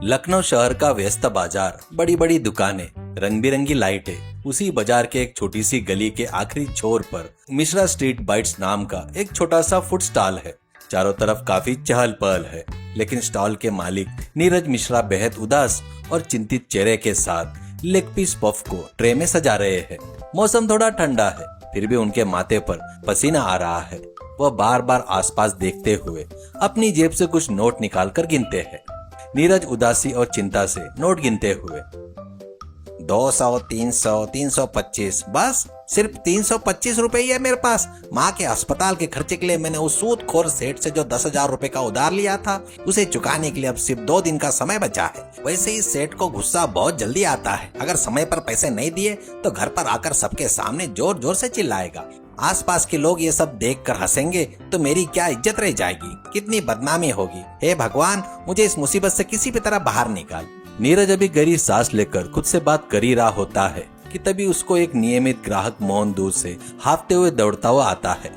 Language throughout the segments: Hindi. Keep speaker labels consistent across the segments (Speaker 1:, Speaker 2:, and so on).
Speaker 1: लखनऊ शहर का व्यस्त बाजार, बड़ी बड़ी दुकानें, रंग बिरंगी लाइटें। उसी बाजार के एक छोटी सी गली के आखिरी छोर पर मिश्रा स्ट्रीट बाइट्स नाम का एक छोटा सा फूड स्टॉल है। चारों तरफ काफी चहल पहल है, लेकिन स्टॉल के मालिक नीरज मिश्रा बेहद उदास और चिंतित चेहरे के साथ लेग पीस पफ को ट्रे में सजा रहे हैं। मौसम थोड़ा ठंडा है, फिर भी उनके माथे पर पसीना आ रहा है। वह बार बार आसपास देखते हुए अपनी जेब से कुछ नोट निकाल कर गिनते हैं। नीरज उदासी और चिंता से नोट गिनते हुए 200, 300, 325, बस सिर्फ 325 रुपए ही है मेरे पास। माँ के अस्पताल के खर्चे के लिए मैंने उस सूदखोर सेठ से जो 10,000 रुपए का उधार लिया था, उसे चुकाने के लिए अब सिर्फ 2 दिन का समय बचा है। वैसे ही सेठ को गुस्सा बहुत जल्दी आता है। अगर समय पर पैसे नहीं दिए तो घर पर आकर सबके सामने जोर जोर से चिल्लाएगा। आसपास के लोग ये सब देखकर हंसेंगे तो मेरी क्या इज्जत रह जाएगी, कितनी बदनामी होगी। हे भगवान, मुझे इस मुसीबत से किसी भी तरह बाहर निकाल। नीरज अभी गहरी सांस लेकर खुद से बात कर ही रहा होता है कि तभी उसको एक नियमित ग्राहक मोहन दूर से हाँफते हुए दौड़ता हुआ आता है।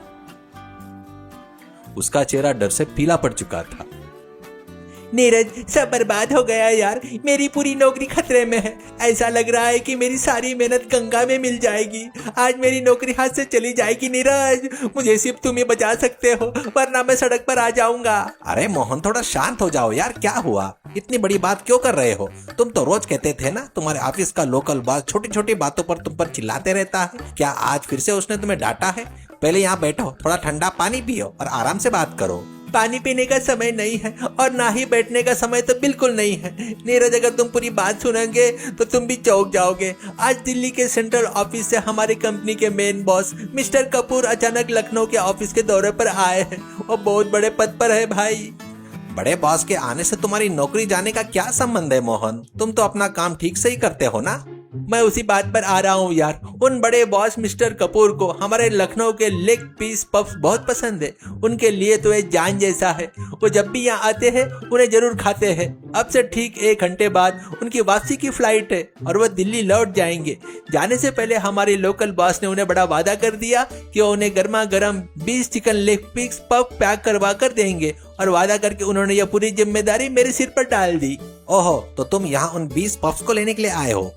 Speaker 1: उसका चेहरा डर से पीला पड़ चुका था।
Speaker 2: नीरज, सब बर्बाद हो गया यार। मेरी पूरी नौकरी खतरे में है। ऐसा लग रहा है कि मेरी सारी मेहनत गंगा में मिल जाएगी। आज मेरी नौकरी हाथ से चली जाएगी। नीरज, मुझे सिर्फ तुम ही बचा सकते हो, वरना मैं सड़क पर आ जाऊंगा।
Speaker 1: अरे मोहन, थोड़ा शांत हो जाओ यार। क्या हुआ? इतनी बड़ी बात क्यों कर रहे हो? तुम तो रोज कहते थे ना, तुम्हारे ऑफिस का लोकल बॉस छोटी छोटी बातों पर तुम पर चिल्लाते रहता है। क्या आज फिर से उसने तुम्हें डांटा है? पहले यहाँ बैठो, थोड़ा ठंडा पानी पियो और आराम से बात करो।
Speaker 2: पानी पीने का समय नहीं है और ना ही बैठने का समय तो बिल्कुल नहीं है। नीरज, अगर तुम पूरी बात सुनेंगे तो तुम भी चौंक जाओगे। आज दिल्ली के सेंट्रल ऑफिस से हमारी कंपनी के मेन बॉस मिस्टर कपूर अचानक लखनऊ के ऑफिस के दौरे पर आए हैं। वो बहुत बड़े पद पर है भाई।
Speaker 1: बड़े बॉस के आने से तुम्हारी नौकरी जाने का क्या संबंध है मोहन? तुम तो अपना काम ठीक से ही करते हो ना।
Speaker 2: मैं उसी बात पर आ रहा हूँ यार। उन बड़े बॉस मिस्टर कपूर को हमारे लखनऊ के लेग पीस पफ्स बहुत पसंद है। उनके लिए तो ये जान जैसा है। वो जब भी यहाँ आते हैं उन्हें जरूर खाते हैं। अब से ठीक 1 घंटे बाद उनकी वापसी की फ्लाइट है और वह दिल्ली लौट जाएंगे। जाने से पहले हमारे लोकल बॉस ने उन्हें बड़ा वादा कर दिया कि वो उन्हें गर्मा गर्म 20 chicken leg piece puff pack करवा कर देंगे, और वादा करके उन्होंने यह पूरी जिम्मेदारी मेरे सिर पर डाल दी।
Speaker 1: ओहो, तो तुम यहाँ उन 20 पफ्स को लेने के लिए आए हो?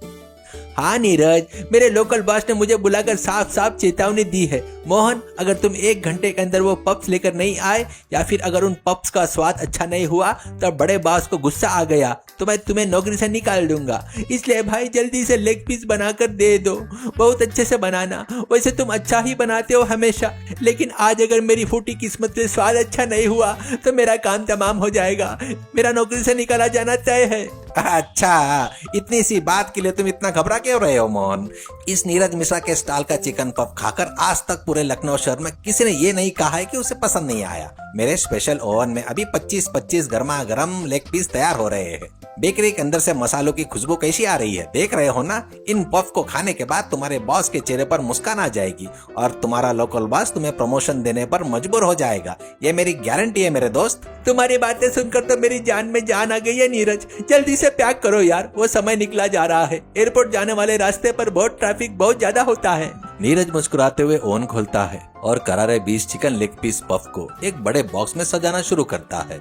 Speaker 2: हाँ नीरज, मेरे लोकल बॉस ने मुझे बुलाकर साफ साफ चेतावनी दी है। मोहन, अगर तुम 1 घंटे के अंदर वो पप्स लेकर नहीं आए, या फिर अगर उन पप्स का स्वाद अच्छा नहीं हुआ तब बड़े बॉस को गुस्सा आ गया तो मैं तुम्हें नौकरी से निकाल दूंगा। इसलिए भाई जल्दी से लेग पीस बनाकर दे दो। बहुत अच्छे से बनाना। वैसे तुम अच्छा ही बनाते हो हमेशा, लेकिन आज अगर मेरी फूटी किस्मत से स्वाद अच्छा नहीं हुआ तो मेरा काम तमाम हो जाएगा। मेरा नौकरी से निकाला जाना तय है।
Speaker 1: अच्छा, इतनी सी बात के लिए तुम इतना घबरा क्यों रहे हो मोहन? इस नीरज मिश्रा के स्टॉल का चिकन पफ खाकर आज तक पूरे लखनऊ शहर में किसी ने ये नहीं कहा है कि उसे पसंद नहीं आया। मेरे स्पेशल ओवन में अभी 25-25 गर्मा गर्म लेग पीस तैयार हो रहे हैं। बेकरी के अंदर से मसालों की खुशबू कैसी आ रही है, देख रहे हो ना? इन पफ को खाने के बाद तुम्हारे बॉस के चेहरे पर मुस्कान आ जाएगी और तुम्हारा लोकल बॉस तुम्हें प्रमोशन देने पर मजबूर हो जाएगा। ये मेरी गारंटी है मेरे दोस्त।
Speaker 2: तुम्हारी बातें सुनकर तो मेरी जान में जान आ गई है नीरज। जल्दी से पैक करो यार, वो समय निकला जा रहा है। एयरपोर्ट जाने वाले रास्ते पर बहुत ट्रैफिक बहुत ज्यादा होता है।
Speaker 1: नीरज मुस्कुराते हुए ओवन खोलता है और करारे 20 चिकन लेग पीस पफ को एक बड़े बॉक्स में सजाना शुरू करता है।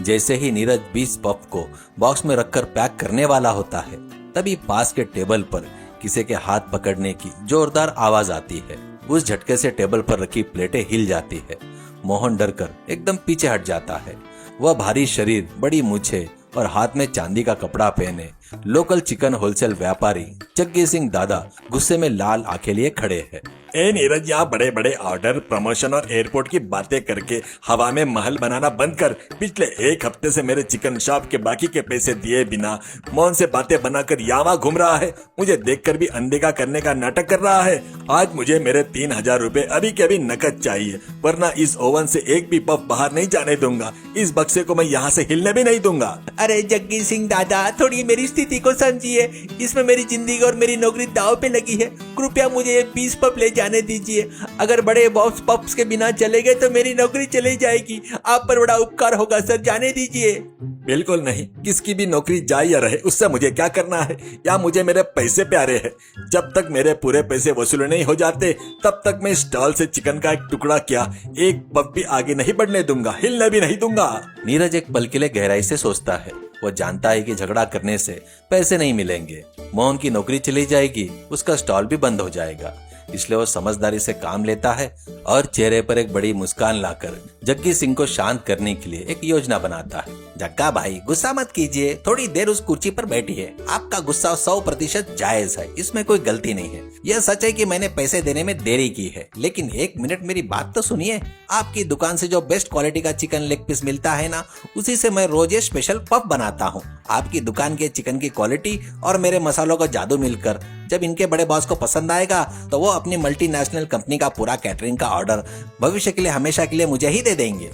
Speaker 1: जैसे ही नीरज 20 पफ को बॉक्स में रखकर पैक करने वाला होता है, तभी पास के टेबल पर किसी के हाथ पकड़ने की जोरदार आवाज आती है। उस झटके से टेबल पर रखी प्लेटें हिल जाती है। मोहन डरकर एकदम पीछे हट जाता है। वह भारी शरीर, बड़ी मूछें और हाथ में चांदी का कपड़ा पहने लोकल चिकन होलसेल व्यापारी जग्गी सिंह दादा गुस्से में लाल आंखें लिए खड़े हैं।
Speaker 3: ए नीरज, यहाँ बड़े बड़े ऑर्डर, प्रमोशन और एयरपोर्ट की बातें करके हवा में महल बनाना बंद कर। पिछले 1 हफ्ते से मेरे चिकन शॉप के बाकी के पैसे दिए बिना मौन से बातें बनाकर यहाँ घूम रहा है। मुझे देखकर भी अनदेखा करने का नाटक कर रहा है। आज मुझे मेरे 3,000 रुपए अभी के अभी नकद चाहिए, वरना इस ओवन से एक भी पफ बाहर नहीं जाने दूंगा। इस बक्से को मैं यहाँ से हिलने भी नहीं दूंगा।
Speaker 2: अरे जग्गी सिंह दादा, थोड़ी मेरी स्थिति को समझिए। इसमें मेरी जिंदगी और मेरी नौकरी दाव पे लगी है। कृपया मुझे ये 20 पफ ले जाने दीजिए। अगर बड़े बॉस पफ्स के बिना चले गए तो मेरी नौकरी चली जाएगी। आप पर बड़ा उपकार होगा सर, जाने दीजिए।
Speaker 3: बिल्कुल नहीं, किसकी भी नौकरी जाए या रहे उससे मुझे क्या करना है। या मुझे मेरे पैसे प्यारे हैं। जब तक मेरे पूरे पैसे वसूल नहीं हो जाते तब तक मैं स्टॉल से चिकन का एक टुकड़ा क्या, एक पफ भी आगे नहीं बढ़ने दूंगा, हिलने भी नहीं दूंगा।
Speaker 1: नीरज एक पल के लिए गहराई से सोचता है। वो जानता है कि झगड़ा करने से पैसे नहीं मिलेंगे, मोहन की नौकरी चली जाएगी, उसका स्टॉल भी बंद हो जाएगा। इसलिए वो समझदारी से काम लेता है और चेहरे पर एक बड़ी मुस्कान लाकर जग्गी सिंह को शांत करने के लिए एक योजना बनाता है।
Speaker 2: जग्गा भाई गुस्सा मत कीजिए, थोड़ी देर उस कुर्सी पर बैठिए। आपका गुस्सा 100% जायज है, इसमें कोई गलती नहीं है। यह सच है कि मैंने पैसे देने में देरी की है, लेकिन एक मिनट मेरी बात तो सुनिए। आपकी दुकान से जो बेस्ट क्वालिटी का चिकन लेग पीस मिलता है ना, उसी से मैं रोज ये स्पेशल पफ बनाता हूँ। आपकी दुकान के चिकन की क्वालिटी और मेरे मसालों का जादू मिलकर जब इनके बड़े बॉस को पसंद आएगा तो वो अपनी मल्टीनेशनल कंपनी का पूरा कैटरिंग का ऑर्डर भविष्य के लिए हमेशा के लिए मुझे ही दे देंगे।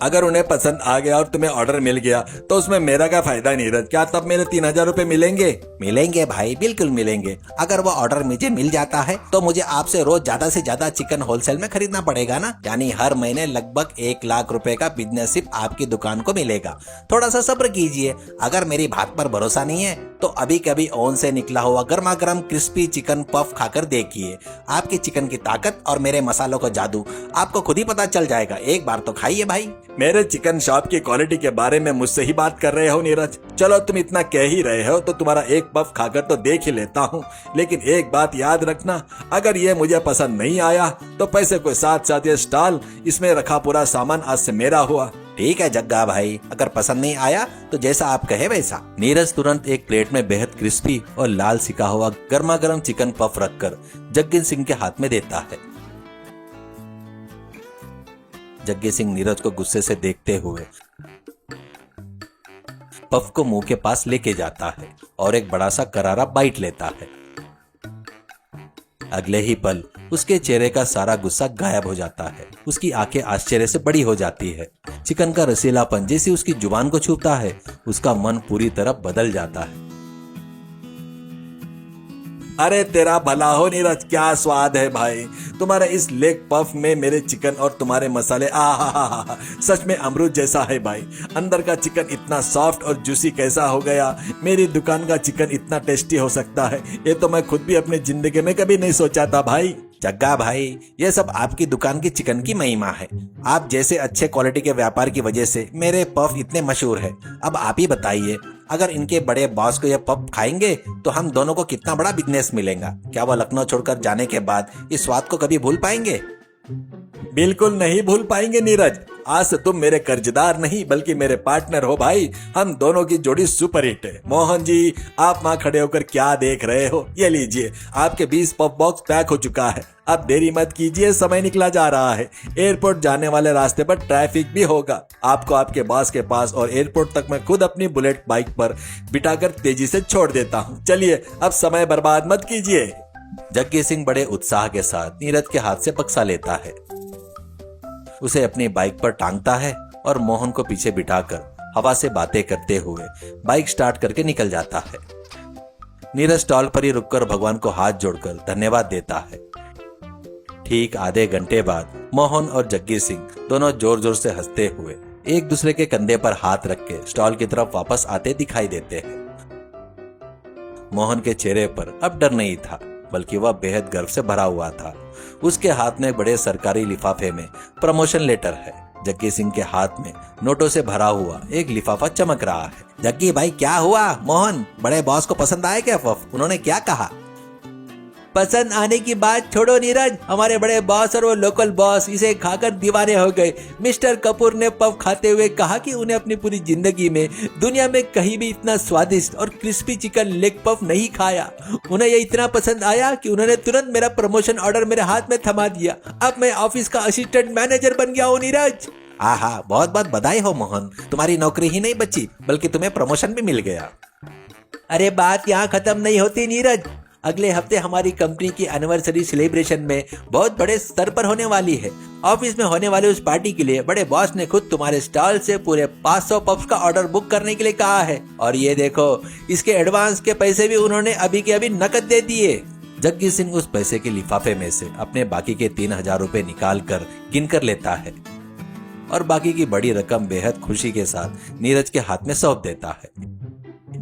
Speaker 3: अगर उन्हें पसंद आ गया और तुम्हें ऑर्डर मिल गया तो उसमें मेरा क्या फायदा नीरज? क्या तब मेरे 3,000 रुपए मिलेंगे?
Speaker 2: मिलेंगे भाई, बिल्कुल मिलेंगे। अगर वो ऑर्डर मुझे मिल जाता है तो मुझे आपसे रोज ज्यादा से ज्यादा चिकन होलसेल में खरीदना पड़ेगा ना, यानी हर महीने लगभग 1 लाख रुपए का बिजनेस सिर्फ आपकी दुकान को मिलेगा। थोड़ा सा सब्र कीजिए। अगर मेरी बात पर भरोसा नहीं है तो अभी कभी ओवन से निकला हुआ गर्मा गर्म क्रिस्पी चिकन पफ खाकर देखिए। आपकी चिकन की ताकत और मेरे मसालों का जादू आपको खुद ही पता चल जाएगा। एक बार तो खाइए भाई।
Speaker 3: मेरे चिकन शॉप की क्वालिटी के बारे में मुझसे ही बात कर रहे हो नीरज? चलो तुम इतना कह ही रहे हो तो तुम्हारा एक पफ खाकर तो देख ही लेता हूँ, लेकिन एक बात याद रखना, अगर ये मुझे पसंद नहीं आया तो पैसे के साथ साथ ये स्टॉल, इसमें रखा पूरा सामान आज से मेरा हुआ।
Speaker 2: ठीक है जग्गा भाई, अगर पसंद नहीं आया तो जैसा आप कहे वैसा।
Speaker 1: नीरज तुरंत एक प्लेट में बेहद क्रिस्पी और लाल सिका हुआ गर्मा गर्म चिकन पफ रखकर जग्गी सिंह के हाथ में देता है। जग्गी सिंह नीरज को गुस्से से देखते हुए पफ को मुंह के पास लेके जाता है और एक बड़ा सा करारा बाइट लेता है। अगले ही पल उसके चेहरे का सारा गुस्सा गायब हो जाता है। उसकी आंखें आश्चर्य से बड़ी हो जाती है। चिकन का रसीलापन जैसे उसकी जुबान को छूता है, उसका मन पूरी तरह बदल जाता है।
Speaker 3: अरे तेरा भला हो नीरज, क्या स्वाद है भाई तुम्हारे इस लेग पफ में। मेरे चिकन और तुम्हारे मसाले आहा सच में अमरूद जैसा है भाई। अंदर का चिकन इतना सॉफ्ट और जूसी कैसा हो गया। मेरी दुकान का चिकन इतना टेस्टी हो सकता है, ये तो मैं खुद भी अपनी जिंदगी में कभी नहीं सोचा था भाई।
Speaker 2: जग्गा भाई, ये सब आपकी दुकान की चिकन की महिमा है। आप जैसे अच्छे क्वालिटी के व्यापार की वजह से मेरे पफ इतने मशहूर है। अब आप ही बताइए, अगर इनके बड़े बॉस को ये पफ खाएंगे तो हम दोनों को कितना बड़ा बिजनेस मिलेगा। क्या वो लखनऊ छोड़कर जाने के बाद इस स्वाद को कभी भूल पाएंगे?
Speaker 3: बिल्कुल नहीं भूल पाएंगे नीरज। आज से तुम मेरे कर्जदार नहीं बल्कि मेरे पार्टनर हो भाई। हम दोनों की जोड़ी सुपर हिट है। मोहन जी, आप वहाँ खड़े होकर क्या देख रहे हो? ये लीजिए, आपके 20 पफ बॉक्स पैक हो चुका है। अब देरी मत कीजिए, समय निकला जा रहा है। एयरपोर्ट जाने वाले रास्ते पर ट्रैफिक भी होगा। आपको आपके बॉस के पास और एयरपोर्ट तक मैं खुद अपनी बुलेट बाइक पर बिठाकर तेजी से छोड़ देता हूँ। चलिए, अब समय बर्बाद मत कीजिए।
Speaker 1: जग्गी सिंह बड़े उत्साह के साथ नीरज के हाथ से बक्सा लेता है, उसे अपनी बाइक पर टांगता है और मोहन को पीछे बिठाकर हवा से बातें करते हुए बाइक स्टार्ट करके निकल जाता है। नीरज स्टॉल पर ही रुककर भगवान को हाथ जोड़कर धन्यवाद देता है। ठीक आधे घंटे बाद मोहन और जग्गी सिंह दोनों जोर जोर से हंसते हुए एक दूसरे के कंधे पर हाथ रख के स्टॉल की तरफ वापस आते दिखाई देते हैं। मोहन के चेहरे पर अब डर नहीं था, बल्कि वह बेहद गर्व से भरा हुआ था। उसके हाथ में बड़े सरकारी लिफाफे में प्रमोशन लेटर है। जग्गी सिंह के हाथ में नोटों से भरा हुआ एक लिफाफा चमक रहा है।
Speaker 2: जग्गी भाई, क्या हुआ? मोहन, बड़े बॉस को पसंद आया क्या पफ? उन्होंने क्या कहा? पसंद आने की बात छोड़ो नीरज, हमारे बड़े बॉस और वो लोकल बॉस इसे खाकर दीवाने हो गए। मिस्टर कपूर ने पफ खाते हुए कहा कि उन्हें अपनी पूरी जिंदगी में दुनिया में कहीं भी इतना स्वादिष्ट और क्रिस्पी चिकन लेग पफ नहीं खाया। उन्हें ये इतना पसंद आया कि उन्होंने तुरंत मेरा प्रमोशन ऑर्डर मेरे हाथ में थमा दिया। अब मैं ऑफिस का असिस्टेंट मैनेजर बन गया हूँ नीरज।
Speaker 1: आहा, बहुत बहुत बधाई हो मोहन, तुम्हारी नौकरी ही नहीं बची बल्कि तुम्हें प्रमोशन भी मिल गया।
Speaker 2: अरे बात यहाँ खत्म नहीं होती नीरज। अगले हफ्ते हमारी कंपनी की एनिवर्सरी सेलिब्रेशन में बहुत बड़े स्तर पर होने वाली है। ऑफिस में होने वाली उस पार्टी के लिए बड़े बॉस ने खुद तुम्हारे स्टॉल से पूरे 500 पफ्स का ऑर्डर बुक करने के लिए कहा है। और ये देखो, इसके एडवांस के पैसे भी उन्होंने अभी के अभी नकद दे दिए।
Speaker 1: जग्गी सिंह उस पैसे के लिफाफे में से अपने बाकी के 3,000 रुपए निकाल कर गिन कर लेता है और बाकी की बड़ी रकम बेहद खुशी के साथ नीरज के हाथ में सौंप देता है।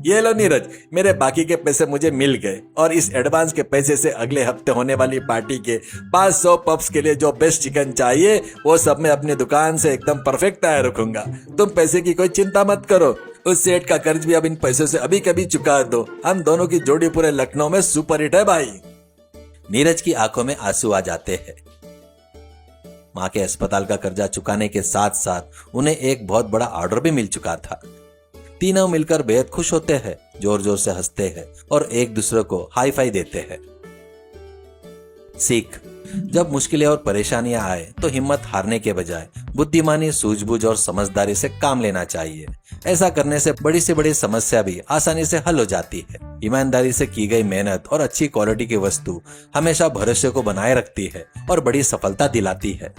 Speaker 3: ये लो नीरज, मेरे बाकी के पैसे मुझे मिल गए और इस एडवांस के पैसे से अगले हफ्ते होने वाली पार्टी के 500 पफ्स के लिए जो बेस्ट चिकन चाहिए वो सब मैं अपनी दुकान से एकदम परफेक्ट तैयार रखूंगा। तुम पैसे की कोई चिंता मत करो। उस सेठ का कर्ज भी अब इन पैसों से अभी कभी चुका दो। हम दोनों की जोड़ी पूरे लखनऊ में सुपर हिट है भाई।
Speaker 1: नीरज की आंखों में आंसू आ जाते हैं। माँ के अस्पताल का कर्जा चुकाने के साथ साथ उन्हें एक बहुत बड़ा ऑर्डर भी मिल चुका था। तीनों मिलकर बेहद खुश होते हैं, जोर जोर से हंसते हैं और एक दूसरे को हाई फाई देते हैं। सीख: जब मुश्किलें और परेशानियां आए तो हिम्मत हारने के बजाय बुद्धिमानी, सूझबूझ और समझदारी से काम लेना चाहिए। ऐसा करने से बड़ी से बड़ी समस्या भी आसानी से हल हो जाती है। ईमानदारी से की गई मेहनत और अच्छी क्वालिटी की वस्तु हमेशा भरोसे को बनाए रखती है और बड़ी सफलता दिलाती है।